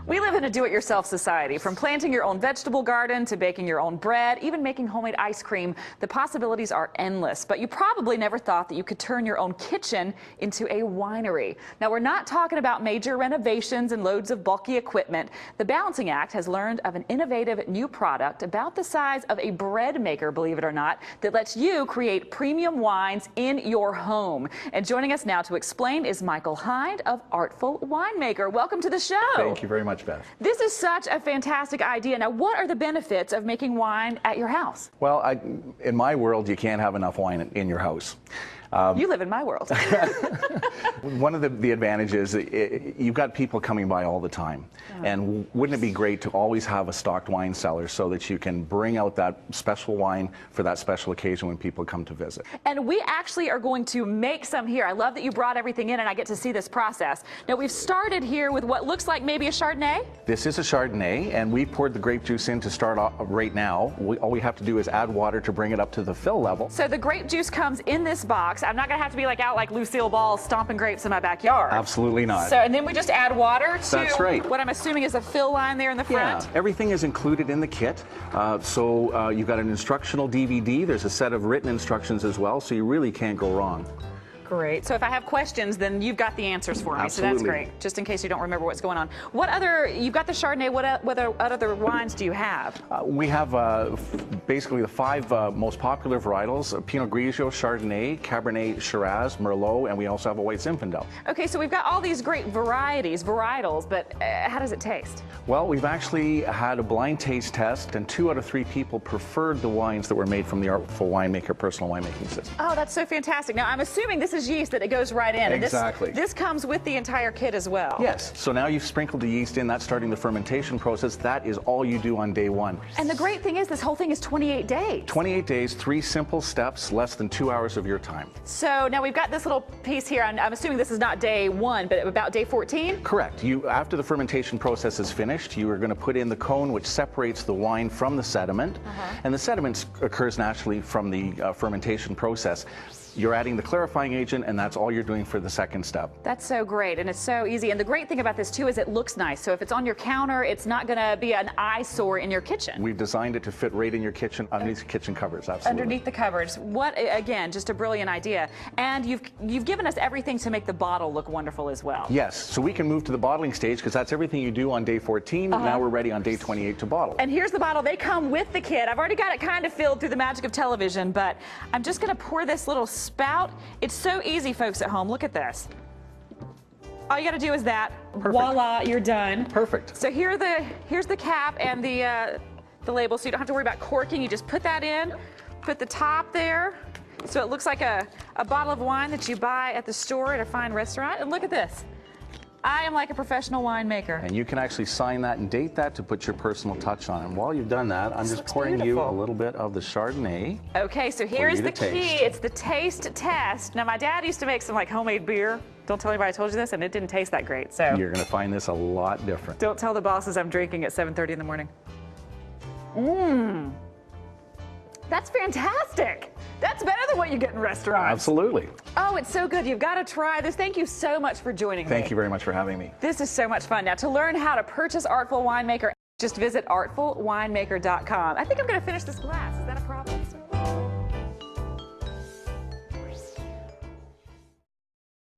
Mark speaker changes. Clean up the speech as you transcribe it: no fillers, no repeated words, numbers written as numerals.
Speaker 1: We live in a do-it-yourself society. From planting your own vegetable garden to baking your own bread, even making homemade ice cream, the possibilities are endless. But you probably never thought that you could turn your own kitchen into a winery. Now, we're not talking about major renovations and loads of bulky equipment. The Balancing Act has learned of an innovative new product about the size of a bread maker, believe it or not, that lets you create premium wines in your home. And joining us now to explain is Michael Hind of Artful Winemaker. Welcome to the show.
Speaker 2: Thank you very much, Beth.
Speaker 1: This is such a fantastic idea. Now, what are the benefits of making wine at your house?
Speaker 2: Well, in my world, you can't have enough wine in your house.
Speaker 1: You live in my world.
Speaker 2: One of the advantages, you've got people coming by all the time. And wouldn't it be great to always have a stocked wine cellar so that you can bring out that special wine for that special occasion when people come to visit?
Speaker 1: And we actually are going to make some here. I love that you brought everything in and I get to see this process. Now, we've started here with what looks like maybe a Chardonnay.
Speaker 2: This is a Chardonnay, and we poured the grape juice in to start off right now. All we have to do is add water to bring it up to the fill level.
Speaker 1: So the grape juice comes in this box. I'm not going to have to be out like Lucille Ball stomping grapes in my backyard.
Speaker 2: Absolutely not.
Speaker 1: So, and then we just add water to
Speaker 2: That's right.
Speaker 1: What I'm assuming is a fill line there in the front.
Speaker 2: Yeah, everything is included in the kit. You've got an instructional DVD. There's a set of written instructions as well, so you really can't go wrong.
Speaker 1: Great. So if I have questions, then you've got the answers for me.
Speaker 2: Absolutely.
Speaker 1: So that's great, just in case you don't remember what's going on. You've got the Chardonnay, what other wines do you have?
Speaker 2: We have basically the five most popular varietals: Pinot Grigio, Chardonnay, Cabernet Shiraz, Merlot, and we also have a White Zinfandel.
Speaker 1: Okay, so we've got all these great varietals, but how does it taste?
Speaker 2: Well, we've actually had a blind taste test, and 2 out of 3 people preferred the wines that were made from the Artful Winemaker personal winemaking system.
Speaker 1: Oh, that's so fantastic. Now, I'm assuming this is yeast that it goes right in.
Speaker 2: Exactly.
Speaker 1: And this comes with the entire kit as well.
Speaker 2: Yes. So now you've sprinkled the yeast in. That's starting the fermentation process. That is all you do on day 1.
Speaker 1: And the great thing is this whole thing is 28 days. 28
Speaker 2: days, 3 simple steps, less than 2 hours of your time.
Speaker 1: So now we've got this little piece here. I'm assuming this is not day 1, but about day 14?
Speaker 2: Correct. After the fermentation process is finished, you are going to put in the cone which separates the wine from the sediment. And the sediment occurs naturally from the fermentation process. You're adding the clarifying agent, and that's all you're doing for the second step. That's
Speaker 1: so great, and it's so easy. And the great thing about this, too, is it looks nice. So if it's on your counter, it's not going to be an eyesore in your kitchen.
Speaker 2: We've designed it to fit right in your kitchen, underneath the kitchen covers, absolutely.
Speaker 1: Underneath the covers. Again, just a brilliant idea. And you've given us everything to make the bottle look wonderful as well.
Speaker 2: Yes, so we can move to the bottling stage, because that's everything you do on day 14. Now we're ready on day 28 to bottle.
Speaker 1: And here's the bottle. They come with the kit. I've already got it kind of filled through the magic of television, but I'm just going to pour this little spout. It's so easy, folks at home. Look at this. All you got to do is that. Perfect. Voila, you're done.
Speaker 2: Perfect.
Speaker 1: So here's the cap and the label, so you don't have to worry about corking. You just put that in, put the top there, so it looks like a bottle of wine that you buy at the store at a fine restaurant. And look at this. I am like a professional winemaker.
Speaker 2: And you can actually sign that and date that to put your personal touch on it. And while you've done that, I'm just pouring you a little bit of the Chardonnay.
Speaker 1: Okay, so here's the key. It's the taste test. Now, my dad used to make some homemade beer. Don't tell anybody I told you this, and it didn't taste that great. So
Speaker 2: you're going to find this a lot different.
Speaker 1: Don't tell the bosses I'm drinking at 7:30 in the morning. That's fantastic. That's better than what you get in restaurants.
Speaker 2: Absolutely.
Speaker 1: Oh, it's so good. You've got to try this. Thank you so much for joining me.
Speaker 2: Thank you very much for having me.
Speaker 1: This is so much fun. Now, to learn how to purchase Artful Winemaker, just visit artfulwinemaker.com. I think I'm going to finish this glass. Is that a problem?